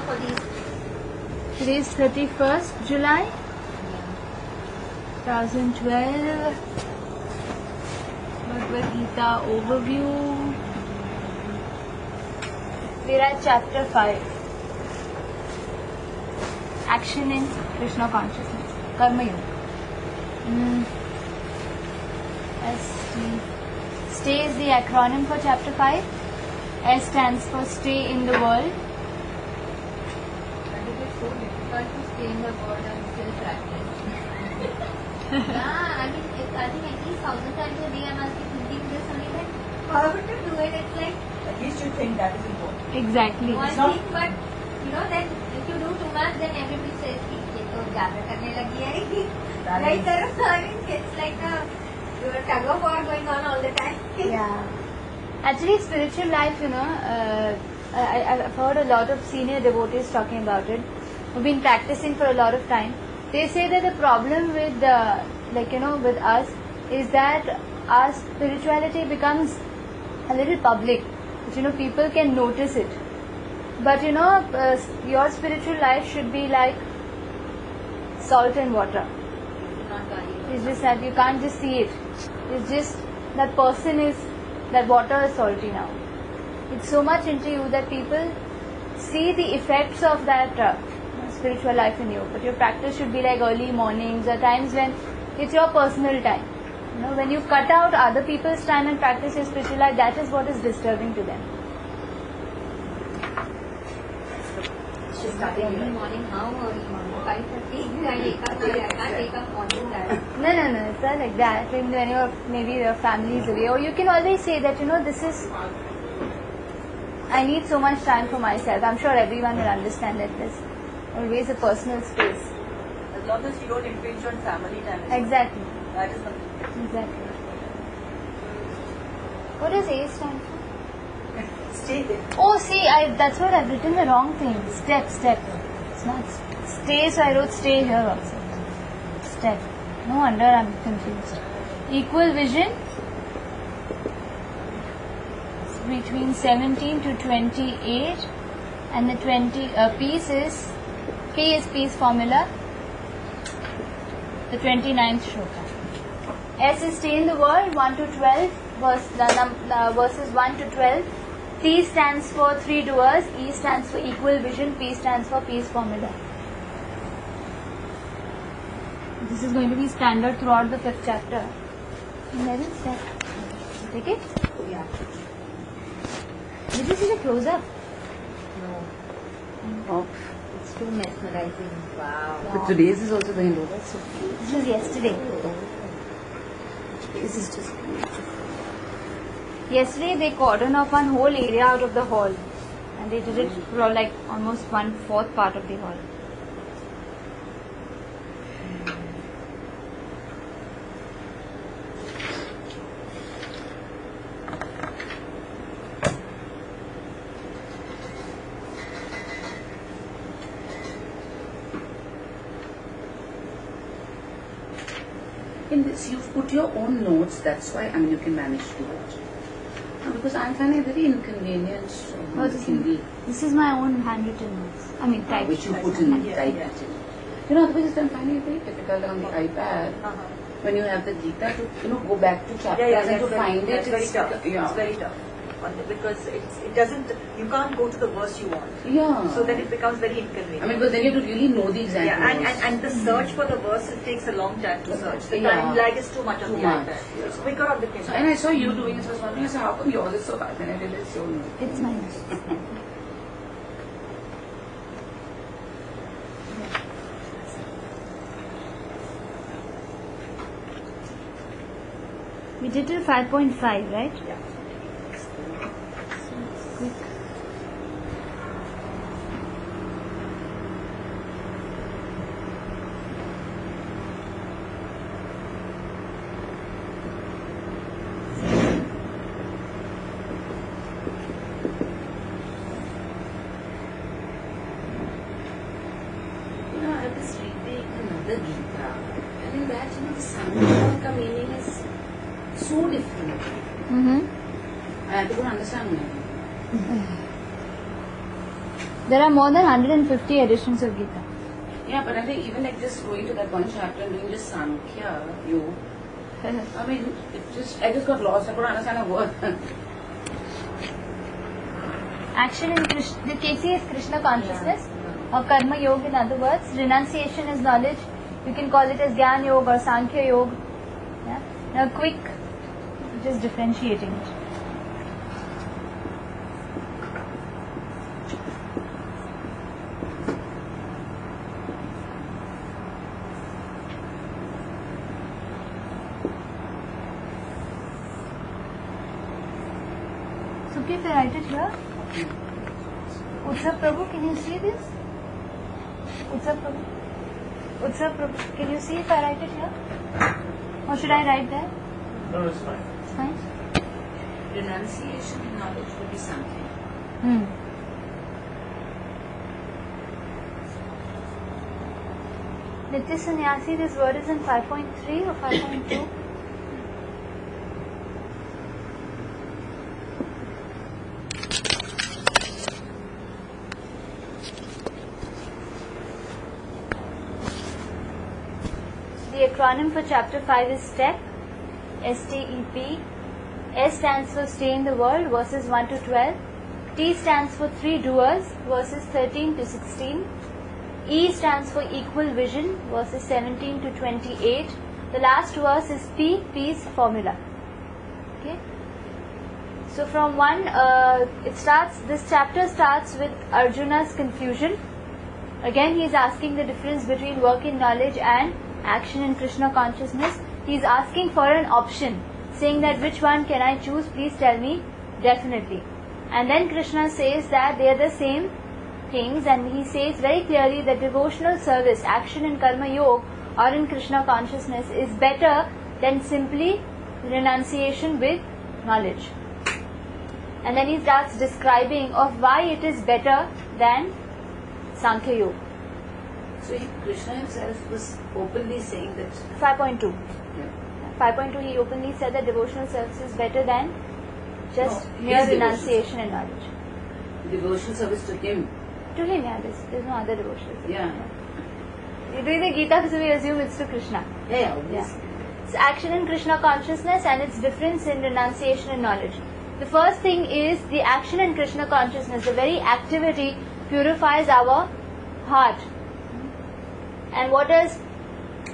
for these. Today is 31st July 2012. Bhagavad Gita overview. We are at chapter 5. Action in Krishna consciousness. Karma Yoga. Stay is the acronym for chapter 5. S stands for stay in the world. But it is so difficult to stay in the world and still practice. Yeah, I mean, I think at least 1,000 times a day I must be thinking this only, that how to do it. It's like At least you think that is important. Exactly. one thing, but then if you do too much, then everybody says, "ये तो ज़्यादा करने लगी है." Right? I mean, it's like a tug of war going on all the time. Yeah. Actually, spiritual life, I've heard a lot of senior devotees talking about it, who've been practicing for a lot of time. They say that the problem with, with us is that our spirituality becomes a little public. But, people can notice it. But, your spiritual life should be like salt and water. It's just that you can't just see it. It's just that that water is salty now. It's so much into you that people see the effects of that spiritual life in you. But your practice should be like early mornings or times when it's your personal time. When you cut out other people's time and practice your spiritual life, that is what is disturbing to them. She's starting early morning. How early morning? 5:30. I can't wake up morning that. No, it's not like that. When maybe your family is away, or you can always say that, I need so much time for myself. I'm sure everyone will understand that there's always a personal space. As long as you don't infringe on family time. Exactly. That is the Exactly. What does A stand for? stay there. Oh, see, that's what I've written the wrong thing. Step. It's not stay, so I wrote stay here also. Step. No wonder I'm confused. Equal vision between 17 to 28, and the 20 P is P's formula. The 29th shloka. S is stay in the world, 1 to 12, verses 1 to 12. T stands for 3 doers, E stands for equal vision, P stands for P's formula. This is going to be standard throughout the 5th chapter. 11th step. Take it? Yeah. Did you see the close-up? No, Oh. it's too mesmerizing. Wow. But today's is also the Hindu. That's so cute. This was yesterday. This is just beautiful. Yesterday they cordoned off one whole area out of the hall, and they did it for like almost 1/4 part of the hall. In this, you've put your own notes, that's why, you can manage to watch it. Because I'm finding it very inconvenient Oh, Hindi. This is my own handwritten notes. I mean, typed. Which you put in, type it in. Otherwise I'm finding it very difficult on the iPad. When you have the Gita to, go back to chapters and to find it. It's very tough. Yeah. It's very tough. Because it doesn't, you can't go to the verse you want. Yeah. So then it becomes very inconvenient. Because then you have to really know the exact Yeah, words. and the search for the verse, it takes a long time to search. The Yeah. time lag is too much on Too the much, iPad. yeah. It's quicker on the Kindle. So, and I saw you doing it, so I was wondering, how come yours is so bad? Then I realized you're not. It's mine. We did till 5.5, right? Yeah. Quick. I was reading another Gita, and in that, the Sankalpa meaning is so different. Mm-hmm. I don't understand meaning. There are more than 150 editions of Gita. Yeah, but I think even like just going to that one chapter and doing just Sankhya, I mean, I just got lost. I couldn't understand a word. Action in Krishna, the KC is Krishna consciousness, or Karma Yoga in other words. Renunciation is knowledge. You can call it as Gyan Yoga or Sankhya Yoga. Yeah? Now quick, just differentiating it. Suki, if I write it here, Utsav Prabhu, can you see this? Utsav Prabhu, can you see if I write it here? Or should I write there? No, it's fine. It's fine. Renunciation and knowledge will be something. Nitya Sannyasi, this word is in 5.3 or 5.2? The acronym for chapter 5 is STEP, S-T-E-P. S stands for stay in the world, verses 1 to 12. T stands for three doers, verses 13 to 16. E stands for equal vision, verses 17 to 28. The last verse is P, P's formula. Okay. So from this chapter starts with Arjuna's confusion. Again, he is asking the difference between work in knowledge and action in Krishna consciousness. He is asking for an option, saying that which one can I choose, please tell me definitely. And then Krishna says that they are the same things, and he says very clearly that devotional service, action in Karma Yoga or in Krishna consciousness is better than simply renunciation with knowledge. And then he starts describing of why it is better than Sankhya Yoga. So Krishna himself was openly saying that. 5.2. 5.2 he openly said that devotional service is better than just mere renunciation and knowledge. Devotional service to him. To him, yeah, there's no other devotional service. Yeah. You do the Gita, so we assume it's to Krishna. Yeah, obviously. It's action in Krishna consciousness and its difference in renunciation and knowledge. The first thing is the action in Krishna consciousness. The very activity purifies our heart. And what does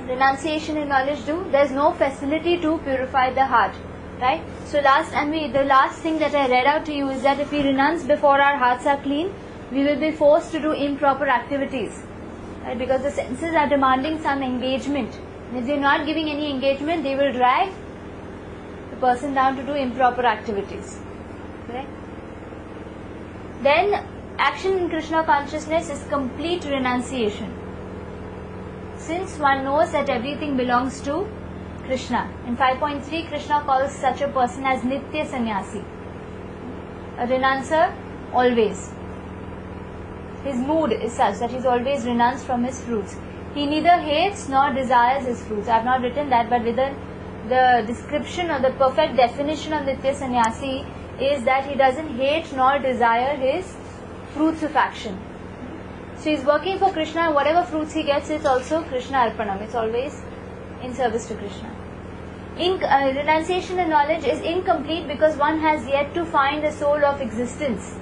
renunciation and knowledge do? There's no facility to purify the heart. Right? So the last thing that I read out to you is that if we renounce before our hearts are clean, we will be forced to do improper activities. Right? Because the senses are demanding some engagement. And if they're not giving any engagement, they will drag the person down to do improper activities. Right? Then action in Krishna consciousness is complete renunciation. Since one knows that everything belongs to Krishna. In 5.3, Krishna calls such a person as Nitya Sannyasi. A renuncer always. His mood is such that he is always renounced from his fruits. He neither hates nor desires his fruits. I have not written that, but within the description or the perfect definition of Nitya Sannyasi is that he doesn't hate nor desire his fruits of action. So he is working for Krishna, and whatever fruits he gets is also Krishna Arpanam. It's always in service to Krishna. Renunciation and knowledge is incomplete because one has yet to find the soul of existence.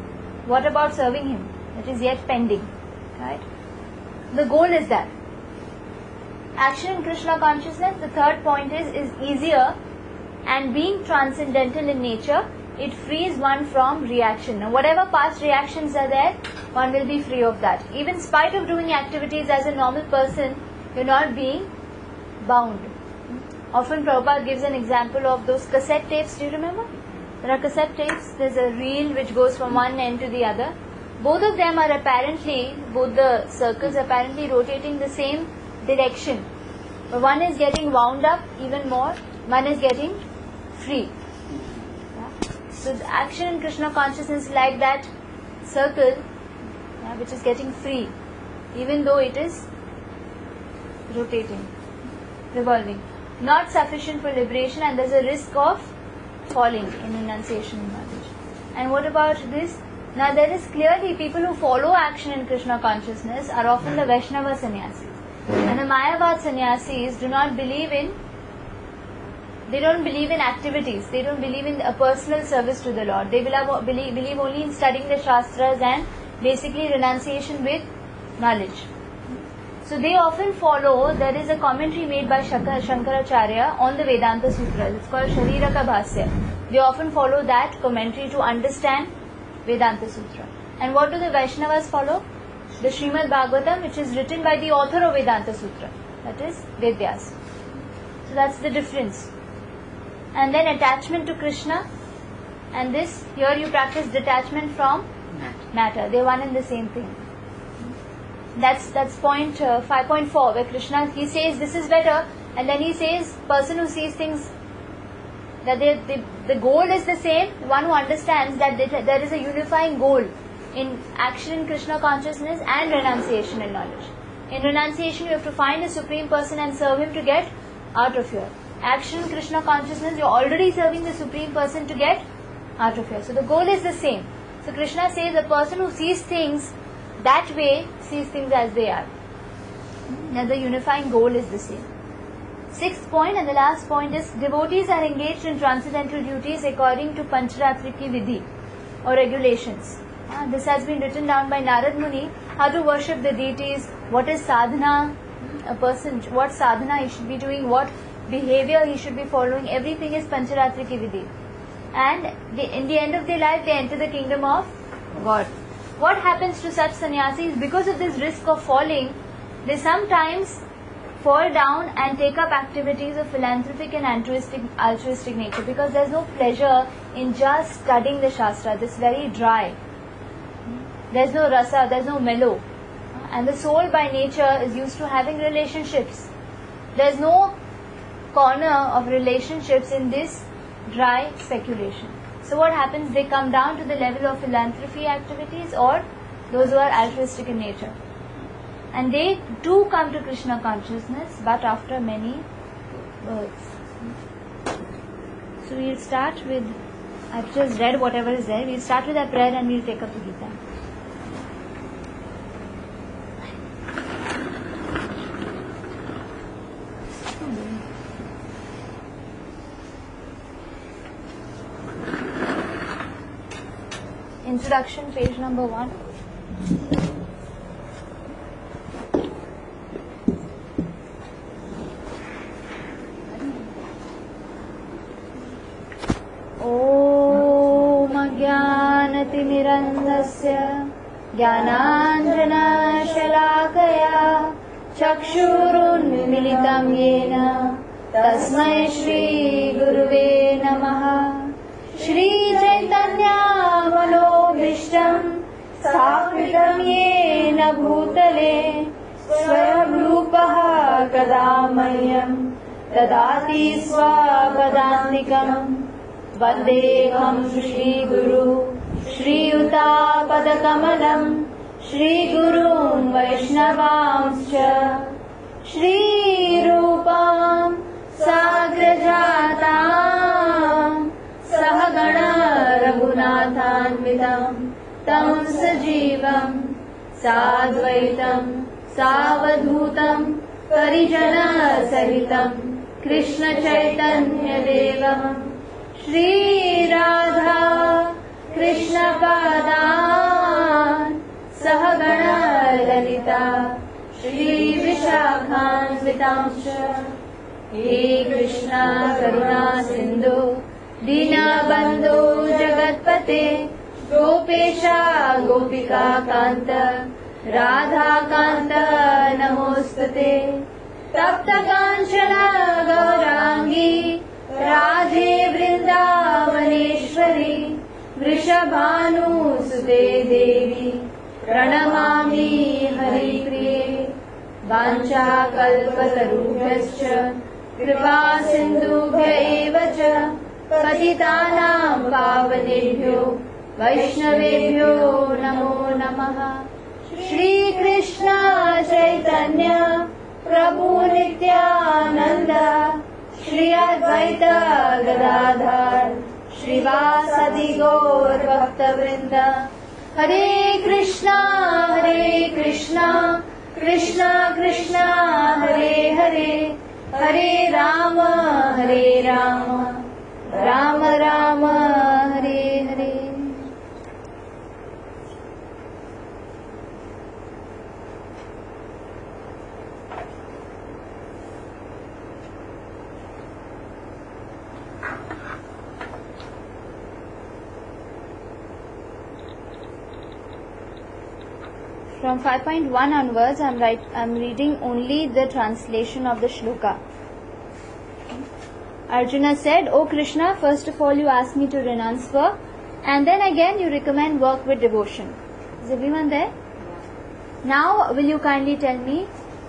What about serving him? That is yet pending. Right? The goal is that. Action in Krishna consciousness, the third point is easier, and being transcendental in nature, it frees one from reaction. Now whatever past reactions are there, one will be free of that. Even in spite of doing activities as a normal person, you're not being bound. Often Prabhupada gives an example of those cassette tapes. Do you remember? There are cassette tapes. There's a reel which goes from one end to the other. Both of them are both the circles apparently rotating the same direction. But one is getting wound up even more. One is getting free. So the action in Krishna consciousness is like that circle, which is getting free, even though it is rotating, revolving. Not sufficient for liberation, and there's a risk of falling in renunciation and knowledge. And what about this? Now there is clearly people who follow action in Krishna consciousness are often the Vaishnava sannyasis. And the Mayavad sannyasis do not believe in activities. They don't believe in a personal service to the Lord. They believe only in studying the Shastras and basically renunciation with knowledge. So they often follow, there is a commentary made by Shankaracharya on the Vedanta Sutras. It's called Shariraka Bhasya. They often follow that commentary to understand Vedanta Sutra. And what do the Vaishnavas follow? The Srimad Bhagavatam, which is written by the author of Vedanta Sutra, that is Vedyas. So that's the difference. And then attachment to Krishna, and this, here you practice detachment from matter. They're one and the same thing. That's point 5.4, where Krishna, he says this is better, and then he says person who sees things, that the goal is the same, one who understands that there is a unifying goal in action in Krishna consciousness and renunciation and knowledge. In renunciation you have to find a Supreme Person and serve Him to get out of here. Action in Krishna consciousness, you are already serving the Supreme Person to get out of here. So the goal is the same. So Krishna says the person who sees things that way sees things as they are. Now the unifying goal is the same. 6th point and the last point is devotees are engaged in transcendental duties according to Pancharatriki Vidhi or regulations. This has been written down by Narad Muni, how to worship the deities, what is sadhana, a person, what sadhana he should be doing, what behavior he should be following, everything is Pancharatriki Vidhi. And in the end of their life they enter the kingdom of God. What happens to such sannyasis? Because of this risk of falling, they sometimes fall down and take up activities of philanthropic and altruistic nature, because there is no pleasure in just studying the Shastra. This is very dry. There is no rasa, there is no mellow. And the soul by nature is used to having relationships. There is no corner of relationships in this dry speculation. So what happens? They come down to the level of philanthropy activities or those who are altruistic in nature. And they too come to Krishna consciousness, but after many births. So we'll start with, I've just read whatever is there. We'll start with a prayer and we'll take up the Gita. Introduction, page number 1. Om Ajnanatimirandhasya Jnananjanashalakaya Chakshurunmilitam Yena Tasmai Shri Guruve Namaha. Shri Chaitanya Manobhishtam Sthapitam Yena Bhutale Swayam Rupaha Kadamahyam Dadati Swapadantikam Vandeham Shri Guru Shri Yuta Padakamalam Shri Gurun Vaishnavamscha Shri Rupam Sagrajatam Sahagana Raghunathanvitam Tam Sajivam Sadvaitam Savadhutam Parijana Sahitam Krishna Chaitanya Devam Shri Radha Krishna Padan Sahagana Lalita Shri Vishakhanvitamscha He Krishna Karuna Sindhu Dinabandhu Jagatpate Gopesha Gopika Kanta Radha Kanta Namostate Tapta Kanchana Gaurangi Radhe Vrindavaneshwari Vrishabhanu Sute Devi Pranamami Hari Priye Vancha Kalpatarubhyascha Kripa Sindhubhya Evacha Patitanam Pavanebhyo Vaishnavebhyo Namo Namaha. Shri Krishna Chaitanya Prabhu Nityananda Shri Advaita Gadadhar Shri Vasadi Gaur Bhakta Vrinda Hare Krishna, Krishna Krishna, Hare Hare, Hare Rama, Rama Rama, Hare Hare. From 5.1 onwards, I'm reading only the translation of the shloka. Arjuna said, "O Krishna, first of all you ask me to renounce work, and then again you recommend work with devotion." Is everyone there? Now, will you kindly tell me,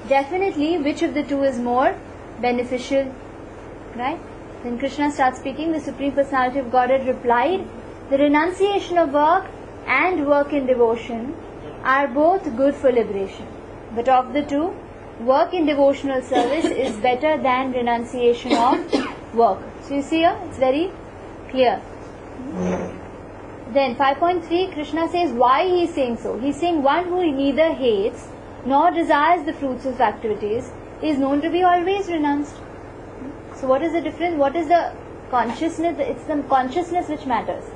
definitely, which of the two is more beneficial? Right? Then Krishna starts speaking. The Supreme Personality of Godhead replied, "The renunciation of work and work in devotion are both good for liberation. But of the two, work in devotional service is better than renunciation of work." So you see here, it's very clear. Then 5.3, Krishna says why he is saying so. He is saying one who neither hates nor desires the fruits of activities is known to be always renounced. So what is the difference? What is the consciousness? It's the consciousness which matters.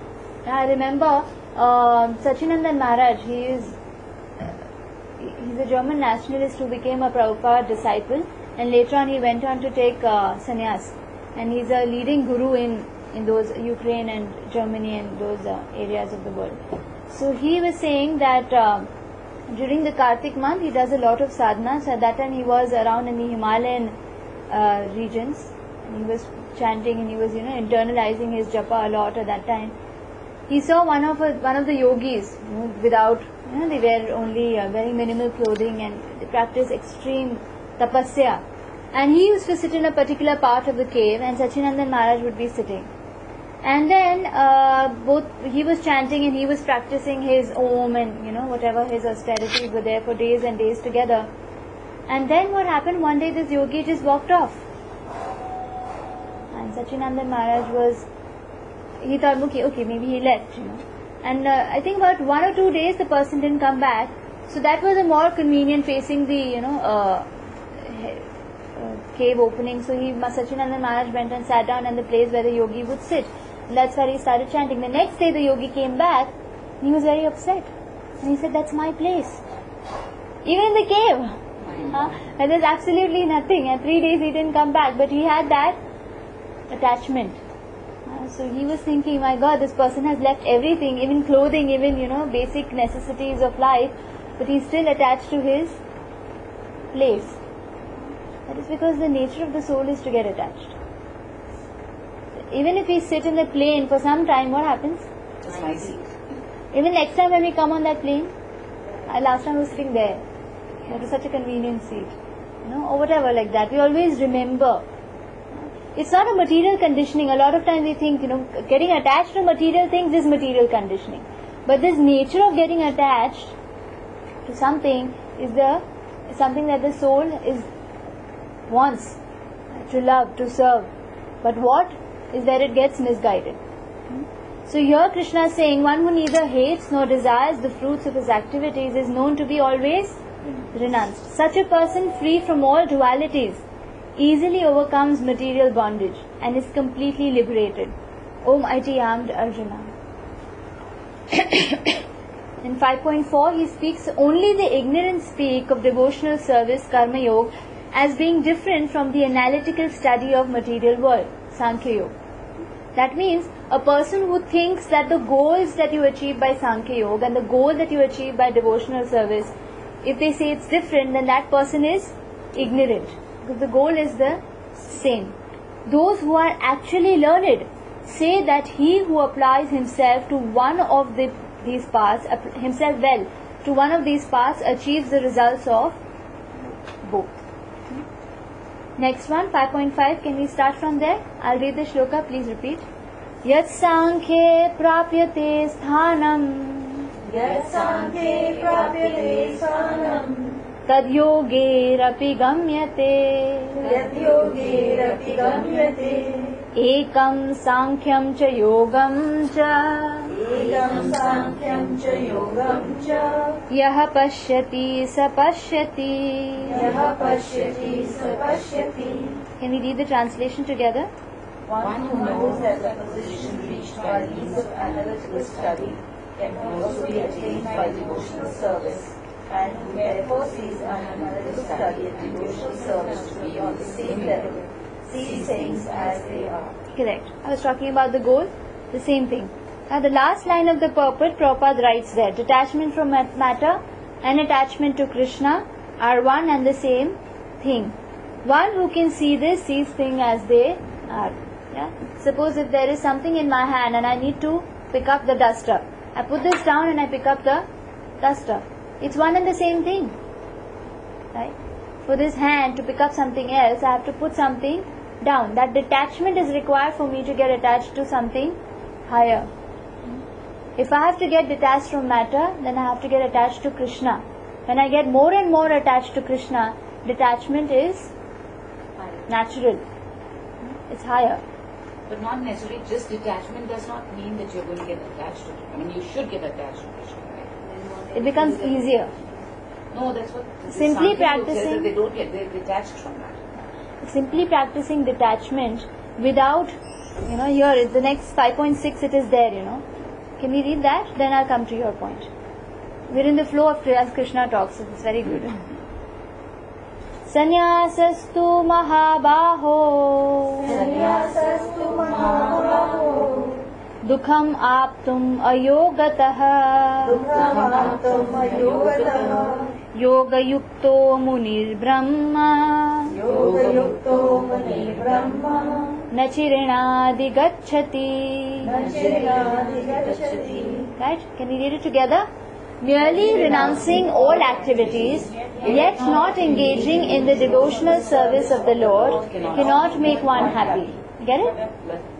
I remember Sachinandan Maharaj, he's a German nationalist who became a Prabhupada disciple, and later on he went on to take sannyas, and he's a leading guru in those Ukraine and Germany and those areas of the world. So he was saying that during the Kartik month he does a lot of sadhana. So at that time he was around in the Himalayan regions, and he was chanting and he was internalizing his japa a lot at that time. He saw one of the yogis without they wear only very minimal clothing and they practice extreme tapasya, and he used to sit in a particular part of the cave and Sachinandan Maharaj would be sitting, and then he was chanting and he was practicing his om and whatever his austerities were there for days and days together. And then what happened, one day this yogi just walked off, and Sachinandan Maharaj he thought, okay, maybe he left, And I think about 1 or 2 days the person didn't come back. So that was a more convenient facing the, cave opening. So Sachinandan Maharaj went and sat down in the place where the yogi would sit. And that's where he started chanting. The next day the yogi came back and he was very upset. And he said, "That's my place." Even in the cave. And there's absolutely nothing. And 3 days he didn't come back. But he had that attachment. So he was thinking, my God, this person has left everything, even clothing, even basic necessities of life, but he's still attached to his place. That is because the nature of the soul is to get attached. Even if we sit in the plane for some time, what happens? It's my seat. Even next time when we come on that plane, last time I was sitting there. That was such a convenient seat, or whatever like that. We always remember. It's not a material conditioning. A lot of times we think, getting attached to material things is material conditioning. But this nature of getting attached to something is something that the soul wants to love, to serve. But what is that it gets misguided. So here Krishna is saying, one who neither hates nor desires the fruits of his activities is known to be always renounced. Such a person, free from all dualities, easily overcomes material bondage and is completely liberated. O mighty armed Arjuna. In 5.4 he speaks, only the ignorant speak of devotional service, karma yoga, as being different from the analytical study of material world, Sankhya Yoga. That means a person who thinks that the goals that you achieve by Sankhya Yoga and the goal that you achieve by devotional service, if they say it's different, then that person is ignorant. Because the goal is the same. Those who are actually learned say that he who applies himself to one of these paths, himself well to one of these paths, achieves the results of both. Next one, 5.5. Can we start from there? I'll read the shloka. Please repeat. Yat sankhe prapyate sthanam. Yat sankhe prapyate sthanam. Tad yogerapi gamyate. Yat yogerapi gamyate. Ekam sankyam cha yogam cha. Ekam Sankyam Cha Yogam Cha Yaha pashyati sa pashyati. Yaha Pashyati Sa Pashyati. Can we read the translation together? One who knows that the position reached by means of analytical study can also be attained by devotional service, and who therefore sees an analytical study and devotional service to be on the same level, sees things as they are. Correct. I was talking about the goal, the same thing. Now the last line of the purport, Prabhupada writes there, detachment from matter and attachment to Krishna are one and the same thing. One who can see this sees things as they are. Yeah? Suppose if there is something in my hand and I need to pick up the duster. I put this down and I pick up the duster. It's one and the same thing. Right? For this hand to pick up something else, I have to put something down. That detachment is required for me to get attached to something higher. If I have to get detached from matter, then I have to get attached to Krishna. When I get more and more attached to Krishna, detachment is natural. It's higher. But not necessarily just detachment does not mean that you're going to get attached to it. I mean, you should get attached to Krishna, right? It becomes easier. No, that's what Simply Sankhya group says, practicing- that they don't get, they're detached from that. Simply practicing detachment without, here is the next 5.6, it is there, Can we read that? Then I'll come to your point. We're in the flow of as Krishna talks, so it's very good. Sanyasastu mahabaho Sanyasastu Mahabaho dukham aptum ayogatah Dukhamaptam Ayogatah yoga yukto munir brahma Yoga Yukto Mani Brahma nachirnadi gacchati. Manjari Gachati. Right? Can we read it together? Merely renouncing all activities, yet not engaging in the devotional service of the Lord, cannot make one happy. Get it?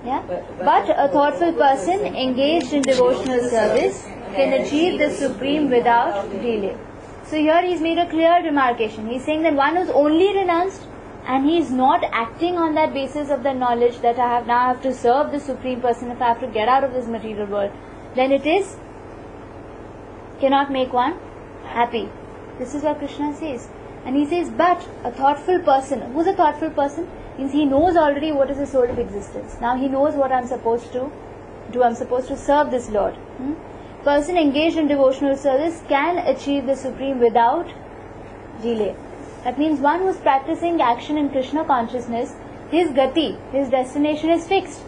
Yeah? But a thoughtful person engaged in devotional service can achieve the supreme without delay. So here he's made a clear demarcation. He's saying that one who's only renounced and he is not acting on that basis of the knowledge that I have to serve the supreme person, if I have to get out of this material world, then it is cannot make one happy. This is what Krishna says. And he says, but a thoughtful person, who's a thoughtful person? Means he knows already what is the soul of existence. Now he knows what I'm supposed to do. I'm supposed to serve this Lord. Person engaged in devotional service can achieve the supreme without delay. That means one who's practicing action in Krishna consciousness, his gati, his destination is fixed.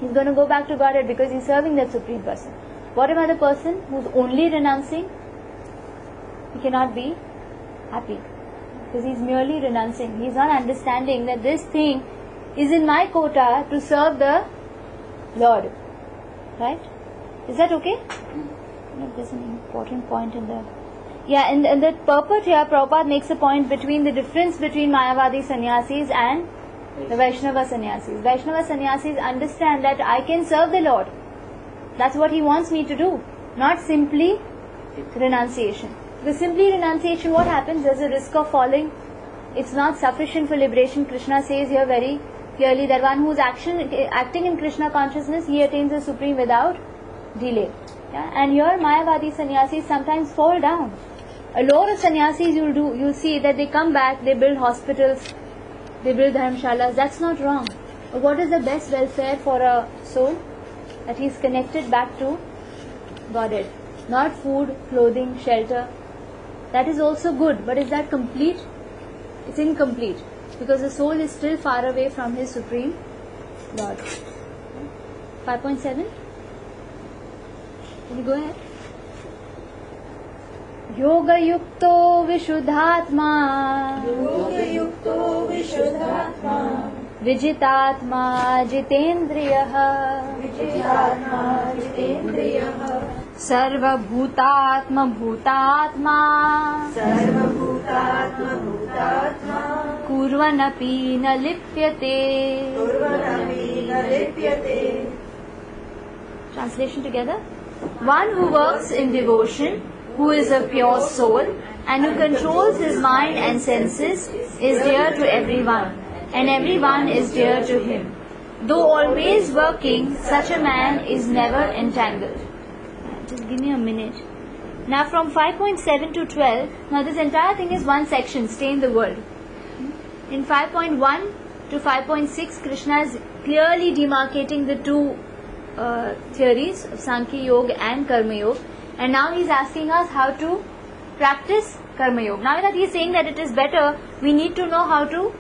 He's going to go back to Godhead because he's serving that supreme person. What about the person who's only renouncing? He cannot be happy because he's merely renouncing. He's not understanding that this thing is in my quota to serve the Lord. Right? Is that okay? There's an important point in there. Yeah, in the purport here, Prabhupada makes a point between the difference between Mayavadi sannyasis and the Vaishnava sannyasis. Vaishnava sannyasis understand that I can serve the Lord. That's what he wants me to do. Not simply renunciation. Because simply renunciation, what happens? There's a risk of falling. It's not sufficient for liberation. Krishna says here very clearly that one who's acting in Krishna consciousness, he attains the supreme without delay. Yeah? And here Mayavadi sannyasis sometimes fall down. A lot of sannyasis you'll see that they come back, they build hospitals, they build dharmshalas. That's not wrong. But what is the best welfare for a soul? That he is connected back to Godhead. Not food, clothing, shelter. That is also good, but is that complete? It's incomplete because the soul is still far away from his supreme Lord. 5.7. Can you go ahead? Yoga yukto vishuddhatma Yoga Yukto Vishuddhatma vijitatma jitendriyah Vijitatma Jitendriyah sarvabhutatma bhutatma Sarvabhutatma Bhutatma kurvanapi na lipyate. Kurvanapi na lipyate. Translation together. One who works in devotion, who is a pure soul and who controls his mind and senses, is dear to everyone, and everyone is dear to him. Though always working, such a man is never entangled. Just give me a minute. Now from 5.7 to 12, now this entire thing is one section, stay in the world. In 5.1 to 5.6, Krishna is clearly demarcating the two theories of Sankhya Yoga and Karma Yoga. And now he is asking us how to practice Karma Yoga. Now that he is saying that it is better, we need to know how to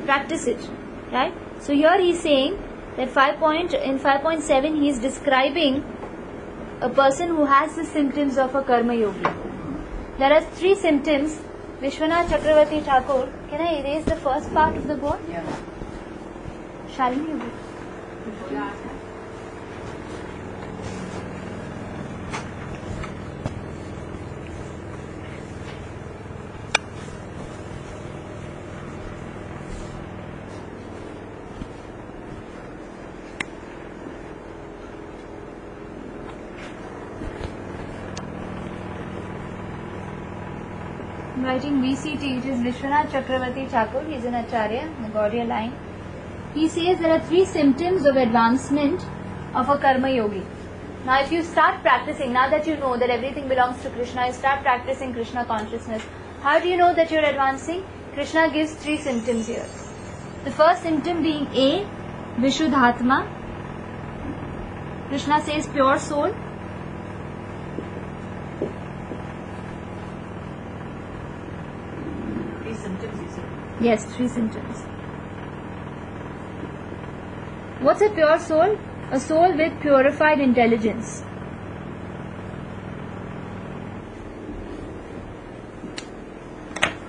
practice it. Right? So here he is saying that in 5.7 he is describing a person who has the symptoms of a Karma Yogi. There are 3 symptoms. Vishwanath Chakravarti Thakur, can I erase the first part of the board? Yeah. Shalini, you will. I'm writing VCT, it is Vishwanath Chakravarti Thakur, he is an Acharya, the Gaudiya line. He says there are 3 symptoms of advancement of a Karma Yogi. Now if you start practicing, now that you know that everything belongs to Krishna, you start practicing Krishna consciousness. How do you know that you are advancing? Krishna gives 3 symptoms here. The first symptom being A, Vishuddhatma. Krishna says pure soul. Yes, 3 symptoms. What's a pure soul? A soul with purified intelligence.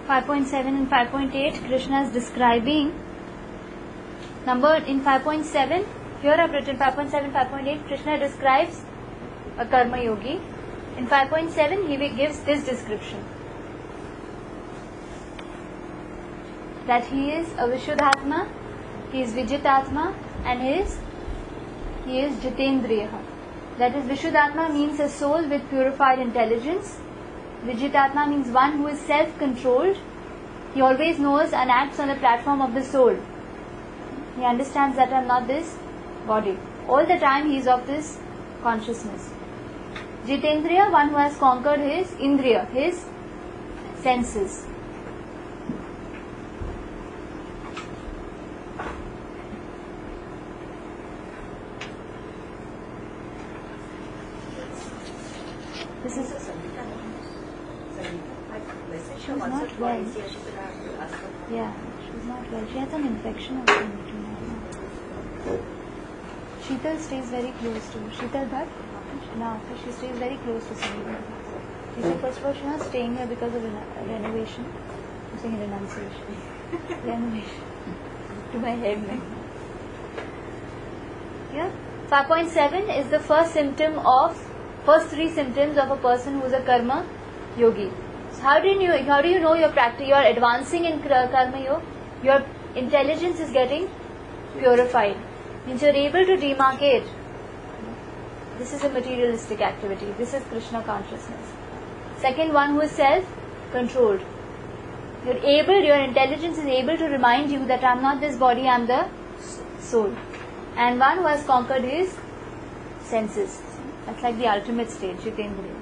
(5.7) and 5.8, Krishna is describing number in 5.7. Here I've written 5.7, 5.8. Krishna describes a Karma Yogi. In 5.7, he gives this description. That he is a Vishuddhatma, he is Vijitatma, and he is Jitendriya. That is, Vishuddhatma means a soul with purified intelligence. Vijitatma means one who is self-controlled. He always knows and acts on the platform of the soul. He understands that I am not this body. All the time he is of this consciousness. Jitendriya, one who has conquered his Indriya, his senses. This is she's not well. Yeah, she's not well. She has an infection or something. Sheetal stays very close to Sheetal Bhatt. Now, she stays very close to Sangeeta. She said, first of all, she's not staying here because of renovation. I'm saying renunciation. Renovation. To my head, man. Yeah. 5.7 is the first 3 symptoms of a person who is a Karma Yogi. So how do you know your practice? You are advancing in Karma Yoga. Your intelligence is getting purified. Means you are able to demarcate. This is a materialistic activity. This is Krishna consciousness. Second one, who is self-controlled. Your intelligence is able to remind you that I am not this body, I am the soul. And one who has conquered his senses. That's like the ultimate stage, Jitendriya.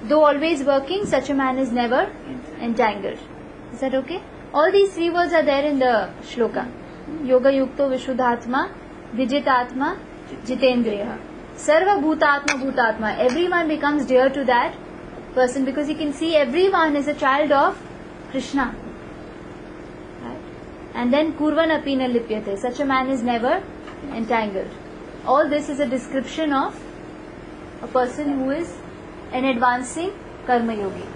Though always working, such a man is never entangled. Is that okay? All these 3 words are there in the shloka. Yoga Yukto Vishuddhatma, Vijitatma, Jitendriya. Sarva Bhutatma Bhutatma. Everyone becomes dear to that person because he can see everyone is a child of Krishna. Right? And then Kurvan Apina Lipyate. Such a man is never entangled. All this is a description of a person who is an advancing Karma Yogi.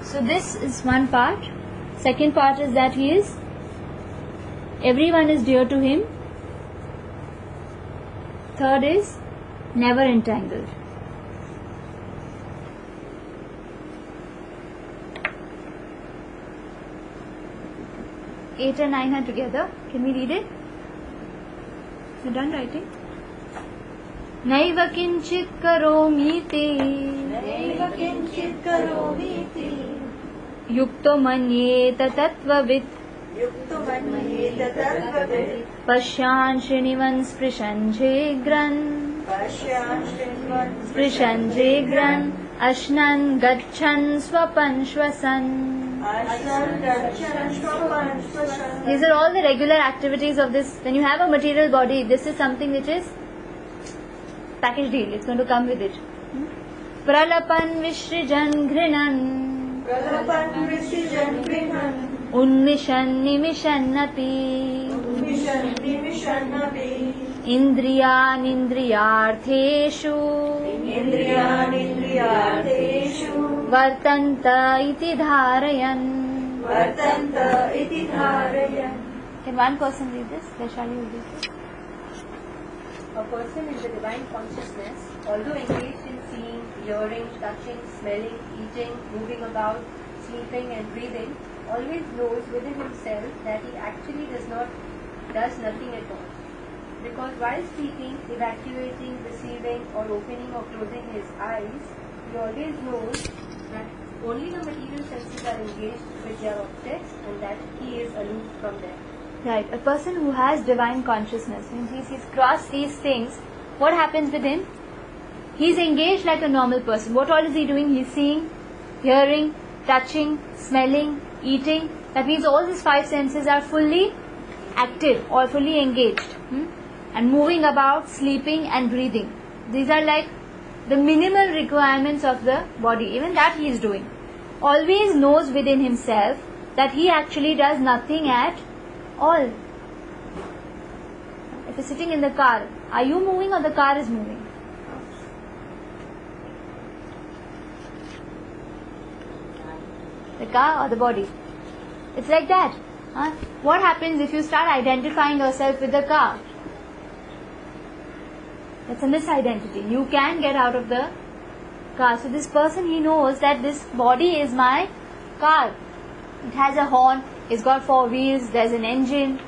So this is one part. Second part is that everyone is dear to him. Third is never entangled. Eight and 9 are together. Can we read it? You're done writing? Naiva kinchit karomiti Yukto manyeta tattvavit युक्तमन्येत तद्वत् पश्यान् शृण्वन् स्पृशन् जिघ्रन् पश्यान् शृण्वन् स्पृशन् जिघ्रन् अश्नन् गच्छन् स्वपन् श्वसन्. अश्नन् गच्छन् स्वपन् श्वसन्. These are all the regular activities of this. When you have a material body, this is something which is package deal. It's going to come with it. Pralapan vishrijan घृणन् प्रलपन् विसृजन् गृह्णन् उन्मिषन् निमिषन्नपि उन्मिषन् निमिषन्नपि इन्द्रियानिन्द्रियार्थेषु इन्द्रियाणीन्द्रियार्थेषु वर्तन्त इति धारयन्. वर्तन्त इति धारयन्. Can one person read this? Vaishali will read this. A person in the divine consciousness, although engaged in seeing, hearing, touching, smelling, eating, moving about, sleeping and breathing, always knows within himself that he actually does nothing at all. Because while speaking, evacuating, receiving or opening or closing his eyes, he always knows that only the material senses are engaged with their objects and that he is aloof from them. Right. A person who has divine consciousness, means he's crossed these things, what happens with him? He's engaged like a normal person. What all is he doing? He's seeing, hearing, touching, smelling, eating. That means all these five senses are fully active or fully engaged. And moving about, sleeping and breathing. These are like the minimal requirements of the body. Even that he is doing. Always knows within himself that he actually does nothing at all. If you're sitting in the car, are you moving or the car is moving? The car or the body? It's like that. What happens if you start identifying yourself with the car? It's a misidentity. You can get out of the car. So this person, he knows that this body is my car. It has a horn, it's got four wheels, there's an engine.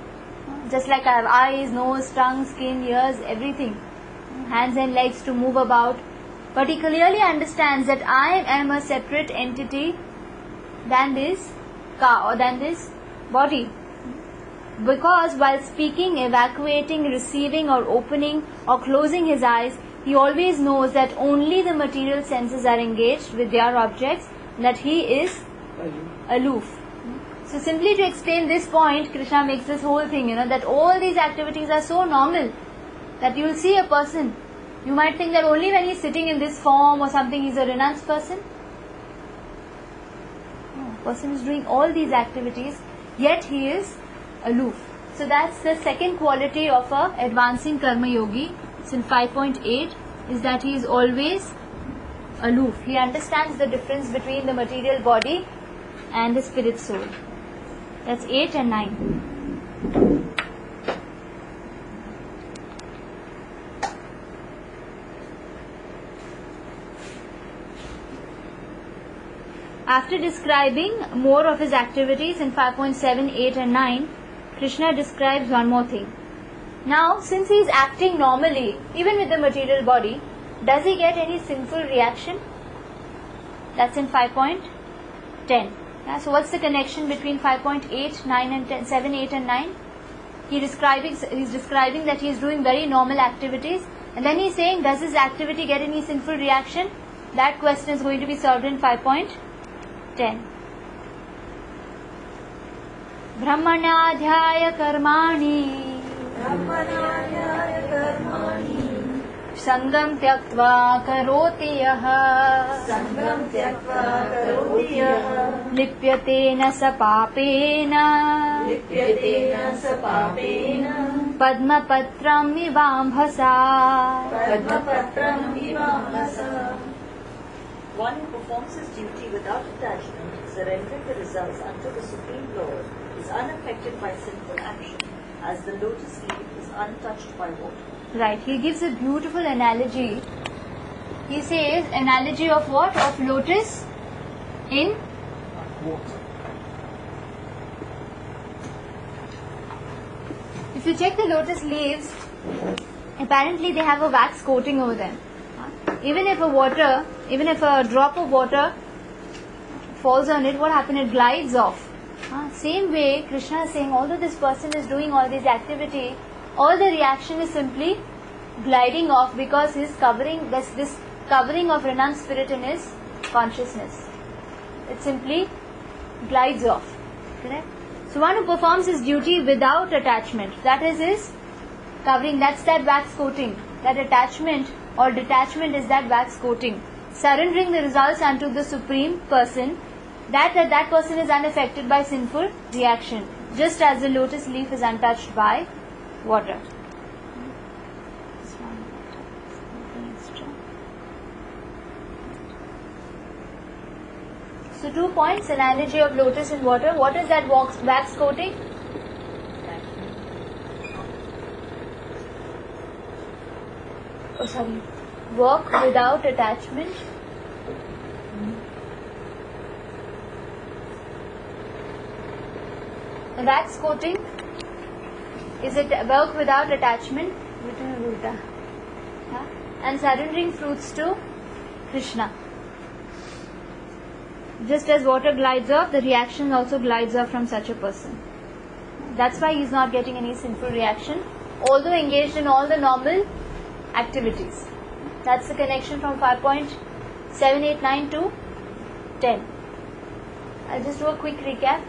Just like I have eyes, nose, tongue, skin, ears, everything. Hands and legs to move about. But he clearly understands that I am a separate entity than this car or than this body. Because while speaking, evacuating, receiving or opening or closing his eyes, he always knows that only the material senses are engaged with their objects, that he is aloof. So simply to explain this point, Krishna makes this whole thing, that all these activities are so normal that you will see a person. You might think that only when he is sitting in this form or something, he is a renounced person. No, a person is doing all these activities, yet he is aloof. So that's the second quality of a advancing karma yogi. It's in 5.8, is that he is always aloof. He understands the difference between the material body and the spirit soul. That's 8 and 9. After describing more of his activities in 5.7, 8 and 9, Krishna describes one more thing. Now, since he is acting normally, even with the material body, does he get any sinful reaction? That's in 5.10. So what's the connection between 5.8, 9 and 10, 7, 8 and 9? He's describing that he is doing very normal activities, and then he's saying, does his activity get any sinful reaction? That question is going to be solved in 5.10. Brahmanadhyaya karmani Sangam tyaktva karoti yaha Lipyatena sa papena Padma patram vivambhasa. One who performs his duty without attachment, surrendering the results unto the Supreme Lord, is unaffected by sinful action, as the lotus leaf is untouched by water. Right, he gives a beautiful analogy. He says, analogy of what? Of lotus in water. If you check the lotus leaves, apparently they have a wax coating over them. Even if a drop of water falls on it, what happens? It glides off. Same way, Krishna is saying, although this person is doing all this activity, all the reaction is simply gliding off because he's covering this covering of renounced spirit in his consciousness. It simply glides off. Correct? So one who performs his duty without attachment, that is his covering, that's that wax coating. That attachment or detachment is that wax coating. Surrendering the results unto the Supreme Person, that person is unaffected by sinful reaction, just as the lotus leaf is untouched by water. So 2 points, analogy of lotus in water. What is that wax coating? Work without attachment. The wax coating is it work without attachment, and surrendering fruits to Krishna. Just as water glides off, the reaction also glides off from such a person. That's why he is not getting any sinful reaction, although engaged in all the normal activities. That's the connection from 5.789 to 10. I'll just do a quick recap.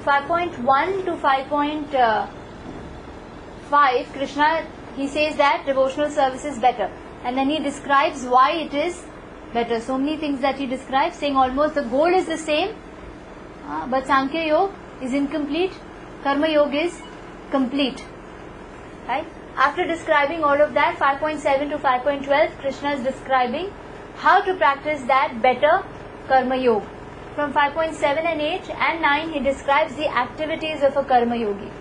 5.1 to 5.5, Krishna, he says that devotional service is better. And then he describes why it is better. So many things that he describes, saying almost the goal is the same, but Sankhya Yoga is incomplete, Karma Yoga is complete. Right? After describing all of that, 5.7 to 5.12, Krishna is describing how to practice that better Karma Yoga. From 5.7 and 8 and 9, he describes the activities of a Karma Yogi.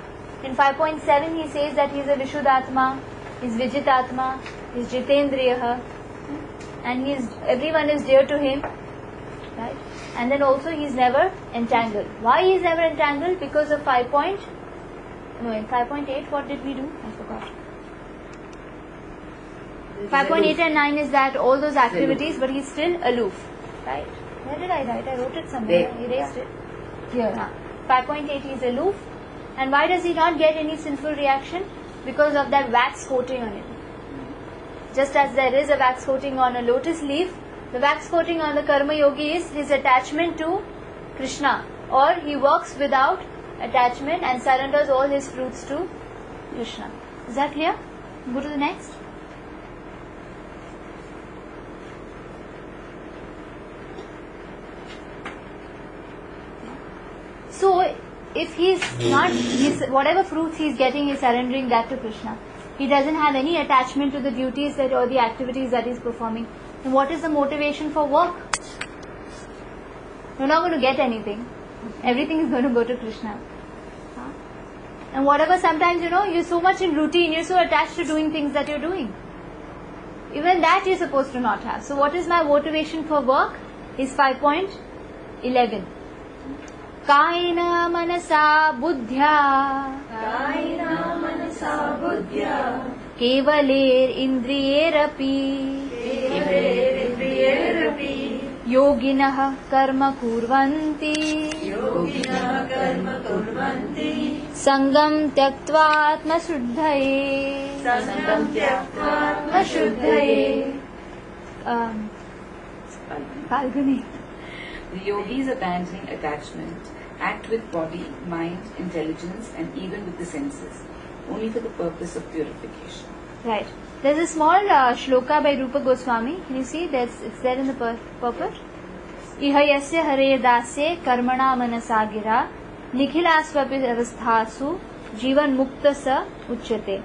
In 5.7, he says that he is a Vishuddhatma, he is Vijitatma, he is Jitendriya, and everyone is dear to him. Right? And then also he is never entangled. Why he is never entangled? Because of in 5.8, what did we do? I forgot. 5.8 and 9 is that all those activities, but he is still aloof. Right? Where did I write? I wrote it somewhere. I erased it. Here. 5.8 he is aloof. And why does he not get any sinful reaction? Because of that wax coating on it. Just as there is a wax coating on a lotus leaf, the wax coating on the Karma Yogi is his attachment to Krishna, or he works without attachment and surrenders all his fruits to Krishna. Is that clear? Go to the next. So, if whatever fruits he is getting, he is surrendering that to Krishna. He doesn't have any attachment to the duties or the activities that he is performing. And what is the motivation for work? You're not going to get anything. Everything is going to go to Krishna. And whatever, sometimes you're so much in routine, you're so attached to doing things that you're doing. Even that you're supposed to not have. So what is my motivation for work? Is 5.11. Kaina manasa buddhya kevaler indriyerapi yoginah karma kurvanti sangam tyaktva atma shuddhaye Falguni. The yogis abandoning attachment act with body, mind, intelligence and even with the senses, only for the purpose of purification. Right. There's a small shloka by Rupa Goswami. Can you see? It's there in the purport. Ihayasya hare dasye karmana manasagira nikhilasvapi avasthasu jivan mukta sa uchyate.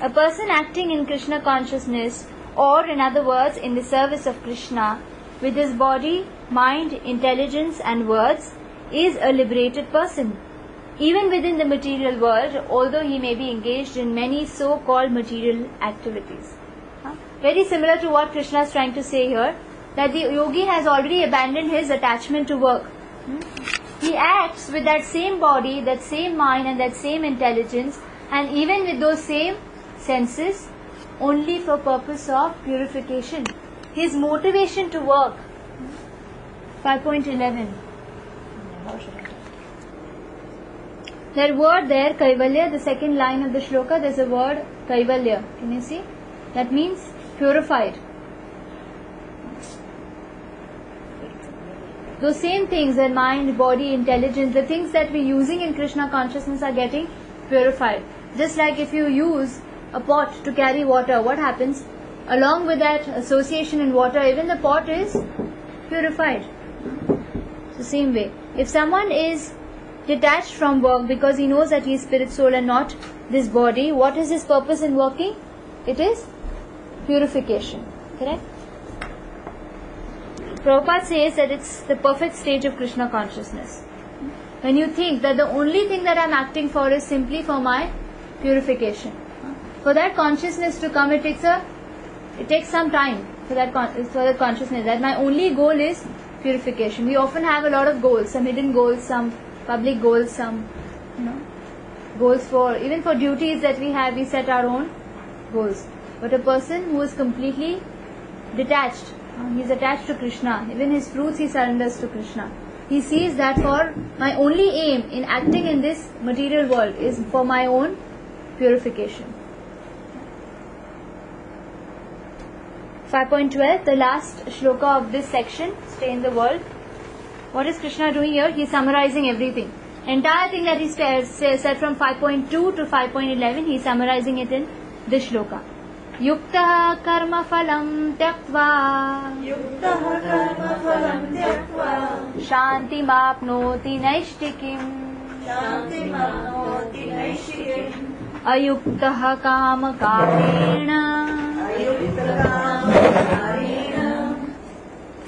A person acting in Krishna consciousness, or in other words, in the service of Krishna, with his body, mind, intelligence and words, is a liberated person. Even within the material world, although he may be engaged in many so-called material activities. Very similar to what Krishna is trying to say here, that the yogi has already abandoned his attachment to work. He acts with that same body, that same mind and that same intelligence, and even with those same senses, only for purpose of purification. His motivation to work. 5.11. That word there, Kaivalya, the second line of the shloka, there's a word Kaivalya. Can you see? That means purified. Those same things, the mind, body, intelligence, the things that we're using in Krishna consciousness are getting purified. Just like if you use a pot to carry water, what happens? Along with that association in water, even the pot is purified. The same way. If someone is detached from work because he knows that he is spirit, soul and not this body, what is his purpose in working? It is purification. Correct? Prabhupada says that it's the perfect stage of Krishna consciousness. When you think that the only thing that I'm acting for is simply for my purification. For that consciousness to come, it takes some time for that consciousness. That my only goal is purification. We often have a lot of goals, some hidden goals, some public goals, some goals for even for duties that we have. We set our own goals. But a person who is completely detached, he is attached to Krishna. Even his fruits he surrenders to Krishna. He sees that for my only aim in acting in this material world is for my own purification. 5.12, the last shloka of this section, Stay in the World. What is Krishna doing here? He is summarizing everything. Entire thing that he said from 5.2 to 5.11, he is summarizing it in this shloka. Yukta karma phalam tyaktva Shanti mapnoti naishtikim Ayuktah kama karena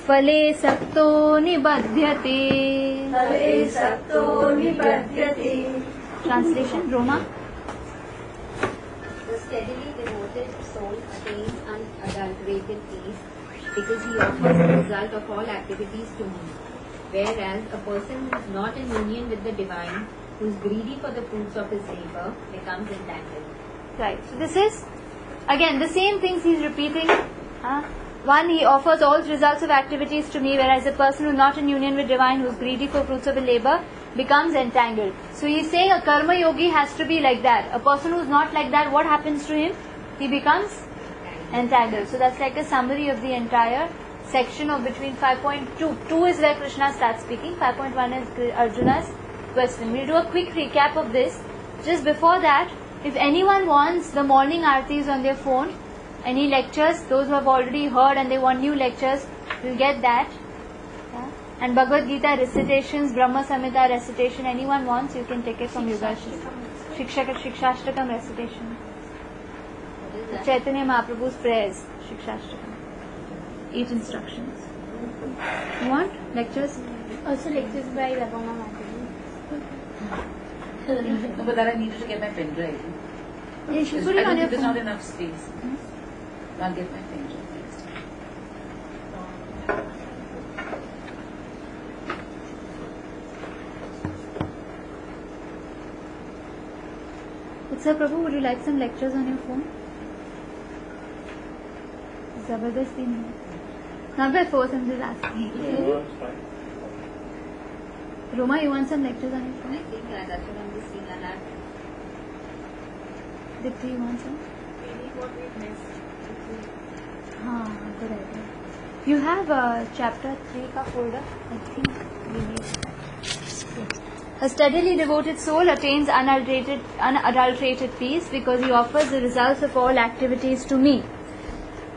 Phale sakto nibadhyate. Translation, Roma. The steadily devoted soul attains unadulterated peace because he offers the result of all activities to me. Whereas a person who is not in union with the divine, who is greedy for the fruits of his labor, becomes entangled. Right. So this is again the same things he is repeating. One, he offers all results of activities to me, whereas a person who is not in union with divine, who is greedy for fruits of his labor, becomes entangled. So he is saying a karma yogi has to be like that. A person who is not like that, what happens to him? He becomes entangled. So that's like a summary of the entire section of between 5.2. 2 is where Krishna starts speaking. 5.1 is Arjuna's question. We'll do a quick recap of this. Just before that, if anyone wants the morning aartis on their phone, any lectures, those who have already heard and they want new lectures, will get that. Yeah. And Bhagavad Gita recitations, Brahma Samhita recitation, anyone wants, you can take it from Yogashi. Shikshashtakam recitation. Chaitanya Mahaprabhu's prayers, Shikshashtakam. 8 instructions. You want lectures? Also lectures by Labhanga. No, but that I needed to get my pen drive. You should put it on your There's phone. not enough space. I'll get my pen drive next time. Sir Prabhu, would you like some lectures on your phone? Zabardasti nahi. Not by force, I'm just asking. Roma, you want some lectures on your phone? I think that's what I'm just seeing on that. Dipti, you want some? Maybe what we've missed. Good idea. You have chapter 3 ka folder? I think maybe. A steadily devoted soul attains unadulterated peace because he offers the results of all activities to me.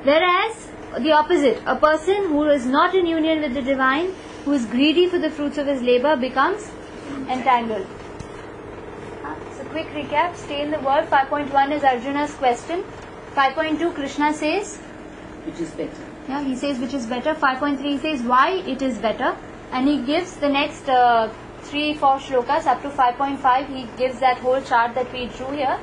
Whereas the opposite, a person who is not in union with the divine, who is greedy for the fruits of his labor, becomes entangled. So quick recap, stay in the world. 5.1 is Arjuna's question. 5.2 Krishna says, Which is better. yeah, he says which is better. 5.3 he says why it is better, and he gives the next 3-4 shlokas up to 5.5. He gives that whole chart that we drew here.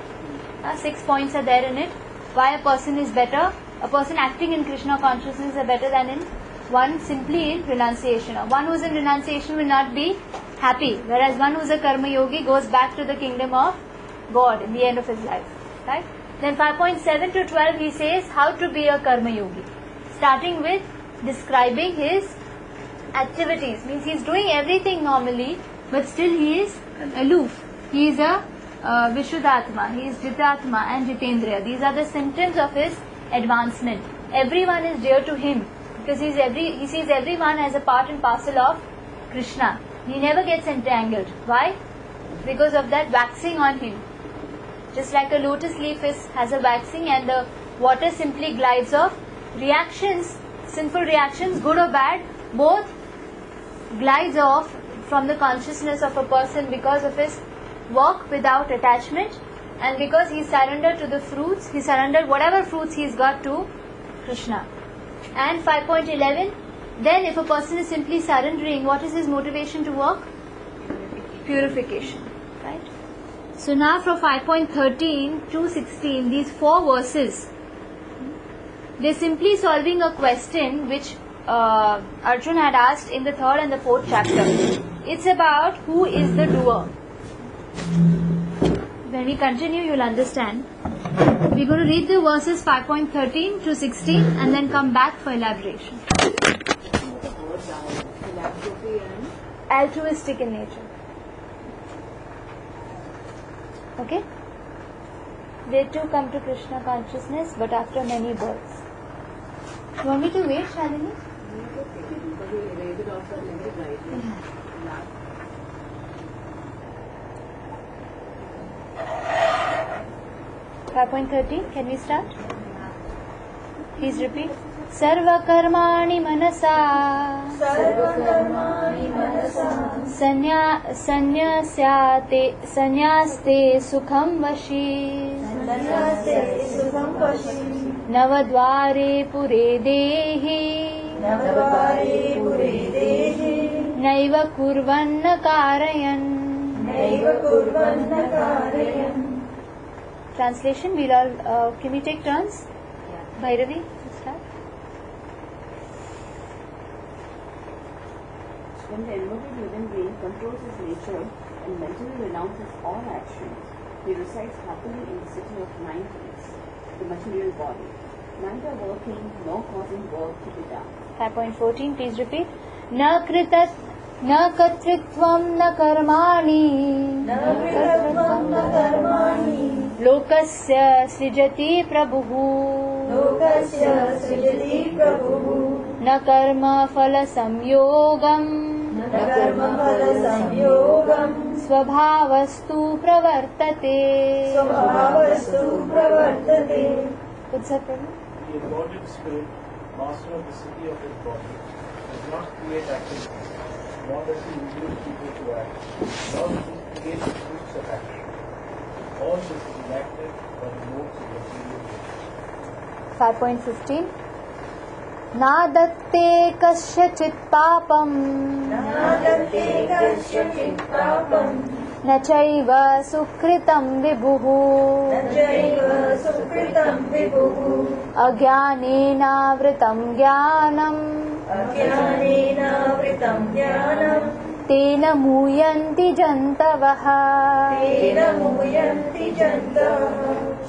6 points are there in it. Why a person is better. A person acting in Krishna consciousness is better than in one simply in renunciation. One who is in renunciation will not be happy, whereas one who is a karma yogi goes back to the kingdom of God in the end of his life. Right? Then 5.7 to 12 he says how to be a karma yogi, starting with describing his activities. Means he is doing everything normally, but still he is aloof. He is a Vishuddhatma, he is Jitatma and Jitendriya. These are the symptoms of his advancement. Everyone is dear to him because he sees everyone as a part and parcel of Krishna. He never gets entangled. Why? Because of that waxing on him. Just like a lotus leaf has a waxing and the water simply glides off. Reactions, sinful reactions, good or bad, both glides off from the consciousness of a person because of his work without attachment and because he surrendered to the fruits, he surrendered whatever fruits he's got to Krishna. And 5.11, then if a person is simply surrendering, what is his motivation to work? Purification. Right? So now from 5.13 to 16, these 4 verses, they're simply solving a question which Arjun had asked in the 3rd and the 4th chapter. It's about who is the doer. When we continue, you'll understand. We're going to read the verses 5.13 to 16 and then come back for elaboration. Altruistic in nature. Okay? They too come to Krishna consciousness, but after many births. You want me to wait, Shalini? 5.13, can we start? Please repeat. Sarva karmani manasa sanyaste sukham vashi navadvare pure dehi naiva kurvanna karayan. Translation, we'll all, can we take turns? Bhairavi, start. When the embodied living being controls his nature and mentally renounces all actions, he resides happily in the city of 9 places, the material body, neither working nor causing work to be done. 5.14, please repeat. Na kartritvam na karmani lokasya srijati prabhuhu na karma phala samyogam svabhavastu pravartate. What's that, Prabhu? The embodied spirit, master of the city of his body, does not create activity, nor does he induce people to act, nor does he create the fruits of action. All this is enacted by the modes of material nature. 5.15. Nadatte kasyachit papam nachaiva sukritam vibhuhu ajnanena vritam jnanam tena muyanti jantavaha.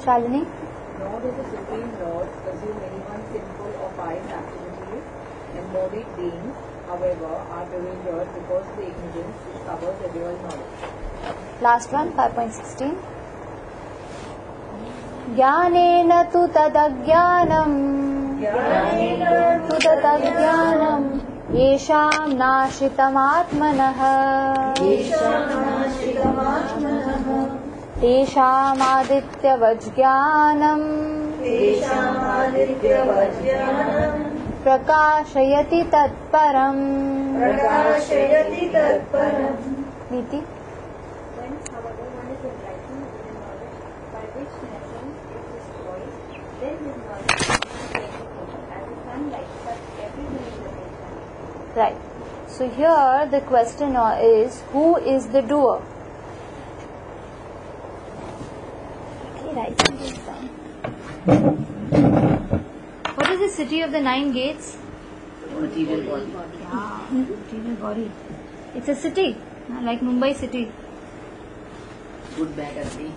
Shalini? Nor does the Supreme Lord assume anyone sinful or pious activities. Embodied beings, however, are bewildered because of the ignorance which covers the real knowledge. Last one, 5.16. Jnanena tu tadajnanam yesham nashitam atmanah tesham aditya vajjnanam prakashayati tatparam. Niti? When, however, one is enlightened with the knowledge by which innocence is destroyed, then his knowledge is taken as the sun lights up everything in the nature. Right. So here the question is, who is the doer? Okay, writing this down. What is the city of the 9 gates? Material body. Yeah, material body. It's a city, like Mumbai city. Good, bad, ugly.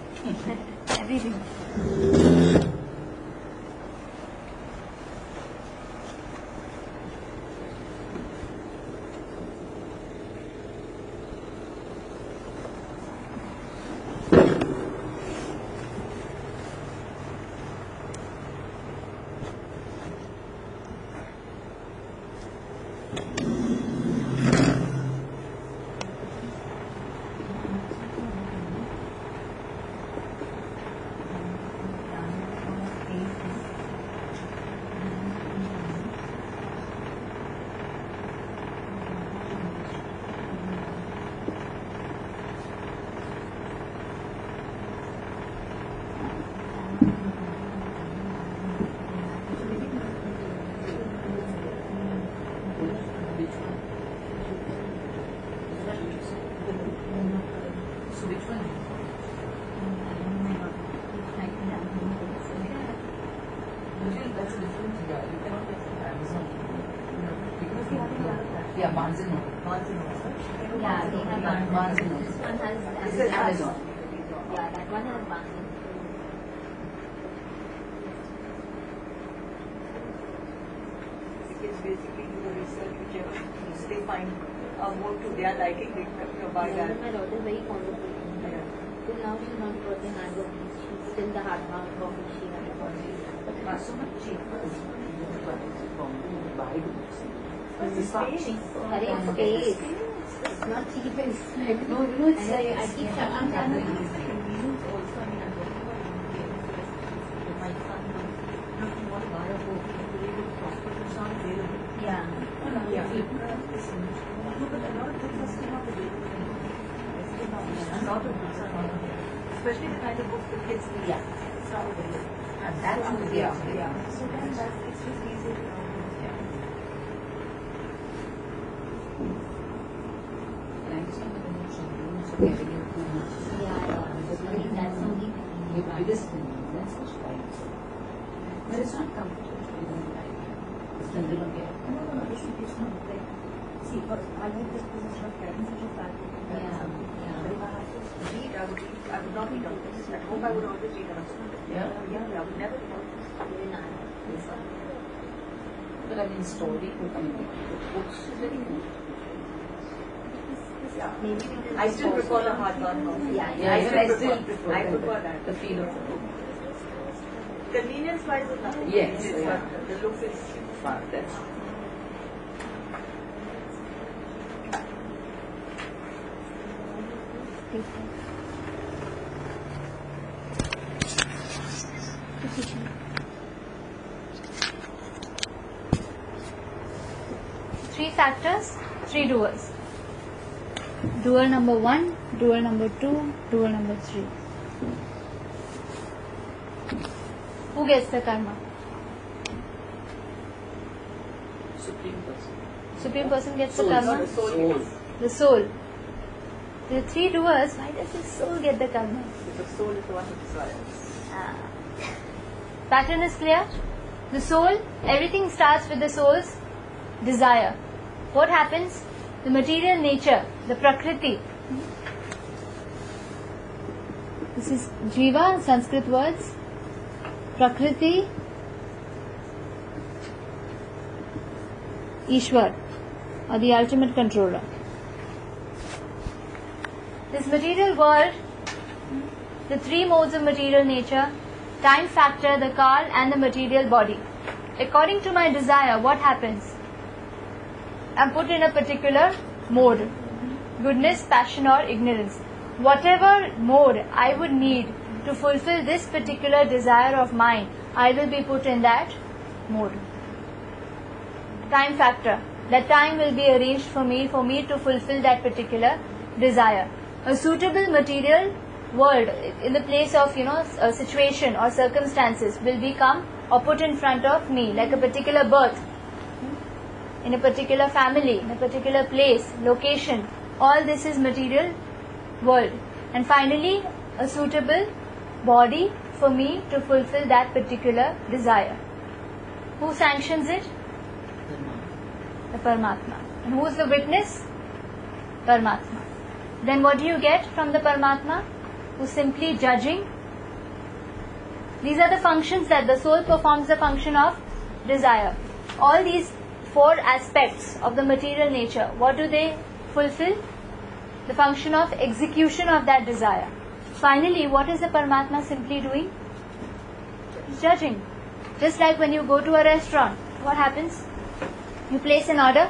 Everything. Yeah, Barnes and Noble. Yeah, they have Barnes and Noble. This one has This is Amazon. Yeah, that one has Barnes. Kids basically do the research whichever piece they find more to their liking, they buy that. My daughter is very fond of reading. Till now she's not got the hang of these. She's still the hardbound copy she has got. But so much cheaper. Buy the books. It's space. Array space. It's not cheap, it's like, No, you know, it's and like I keep shutting down the Also, I mean, I'm working on my son, look, you want to buy a book, you believe it's proper, it's not available. Yeah. Yeah. No, but a lot of books are still not available. A lot of books are not available. Especially the kind of books the kids need. Yeah. It's not available. And that's what they are. So then it's just easier to know. Thanks for the donation. So getting it too much. That's only You buy this thing, that's such price. But it's not comfortable. You don't like it. It's a little bit. No, it's not like, see, but I like this position of parents such a fact. But if I have to read, I would not read all this. At home I would always read on Yeah. I would never read all this. But I mean, story, I mean, books is very good. Yeah. I still prefer the hardbound copy. Yeah, I still prefer I prefer that. the feel of the book. Convenience wise is nothing. Yes, It's yeah. not- the look is Fun, that's Three factors, three doers. Doer number 1, doer number 2, doer number 3. Who gets the karma? Supreme person. Supreme person gets the Soul. karma? Soul. The soul. The three doers, why does the soul get the karma? the soul is the one who desires. Pattern is clear? The soul, everything starts with the soul's desire. What happens? The material nature, the prakriti. This is Jiva, Sanskrit words. Prakriti, Ishwar, or the ultimate controller. This material world, the three modes of material nature, time factor, the car, and the material body. According to my desire, what happens? I'm put in a particular mode. Goodness, passion, or ignorance. Whatever mode I would need to fulfill this particular desire of mine, I will be put in that mode. Time factor. That time will be arranged for me to fulfill that particular desire. A suitable material world in the place of a situation or circumstances will become or put in front of me, like a particular birth in a particular family, in a particular place, location. All this is material world. And finally, a suitable body for me to fulfill that particular desire. Who sanctions it? The Paramatma. And who is the witness? Paramatma. Then what do you get from the Paramatma? Who's simply judging. These are the functions that the soul performs, the function of desire. All these four aspects of the material nature, what do they fulfill? The function of execution of that desire. Finally, what is the Paramatma simply doing? Judging. Just like when you go to a restaurant, what happens? You place an order.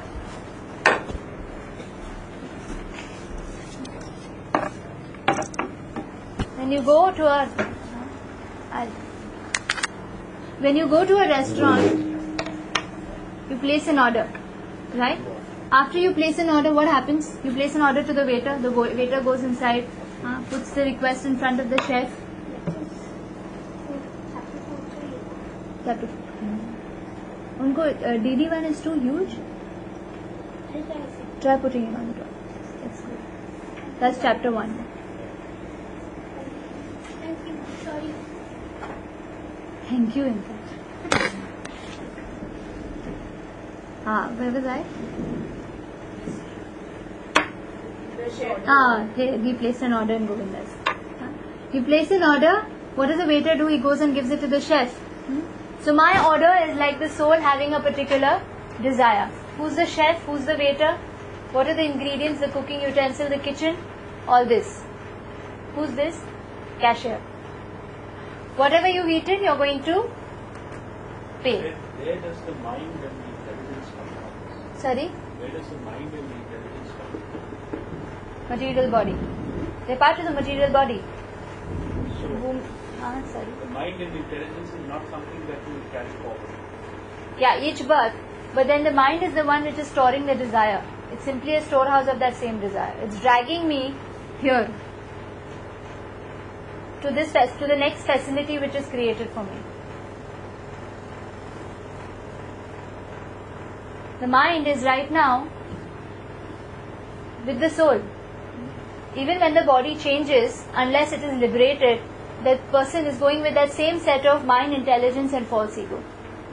When you go to a restaurant, you place an order, right? After you place an order, what happens? You place an order to the waiter. The waiter goes inside, puts the request in front of the chef. Unko DD1 is too huge. Try putting it on the top. That's good. That's chapter 1. Thank you. Sorry. Thank you, in fact. Where was I? He placed an order in Govinda's. You place an order, what does the waiter do? He goes and gives it to the chef. So my order is like the soul having a particular desire. Who's the chef? Who's the waiter? What are the ingredients, the cooking utensil, the kitchen? All this. Who's this? Cashier. Whatever you eaten, you're going to pay. Where does the mind and the intelligence come from? Sorry? Where does the mind and the intelligence come from? Material body. They're part of the material body. So, Sorry. the mind and the intelligence is not something that you will carry forward. Yeah, each birth. But then the mind is the one which is storing the desire. It's simply a storehouse of that same desire. It's dragging me here to the next facility which is created for me. The mind is right now with the soul. Even when the body changes, unless it is liberated, that person is going with that same set of mind, intelligence and false ego.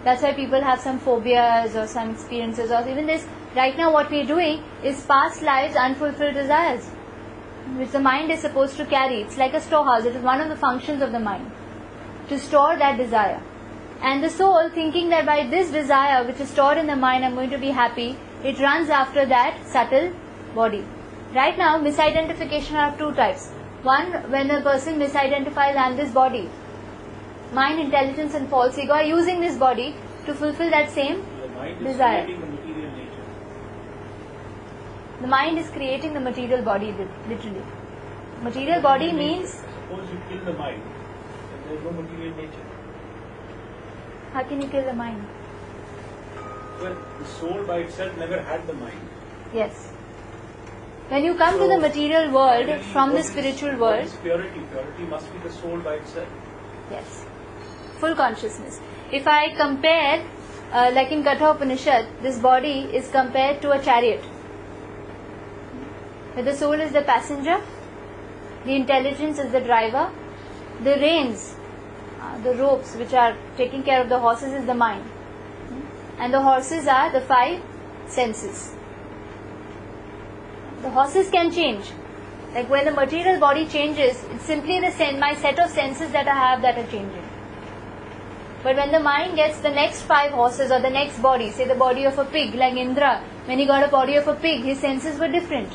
That's why people have some phobias or some experiences or even this. Right now what we are doing is past lives unfulfilled desires, which the mind is supposed to carry. It's like a storehouse. It is one of the functions of the mind, to store that desire. And the soul, thinking that by this desire which is stored in the mind, I'm going to be happy, it runs after that subtle body. Right now, misidentification are of two types. One, when a person misidentifies I'm this body. Mind, intelligence and false ego are using this body to fulfill that same desire. The mind is creating the material body, literally. Material body means... Suppose you kill the mind, then there is no material nature. How can you kill the mind? Well, the soul by itself never had the mind. Yes. When you come to the material world from the spiritual world... What is purity? Purity must be the soul by itself. Yes. Full consciousness. If I compare, like in Katha Upanishad, this body is compared to a chariot. Where the soul is the passenger, the intelligence is the driver, the reins, the ropes which are taking care of the horses is the mind. And the horses are the five senses. The horses can change. Like when the material body changes, it's simply my set of senses that I have that are changing. But when the mind gets the next five horses or the next body, say the body of a pig, like Indra, when he got a body of a pig, his senses were different.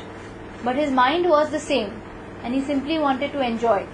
But his mind was the same and he simply wanted to enjoy.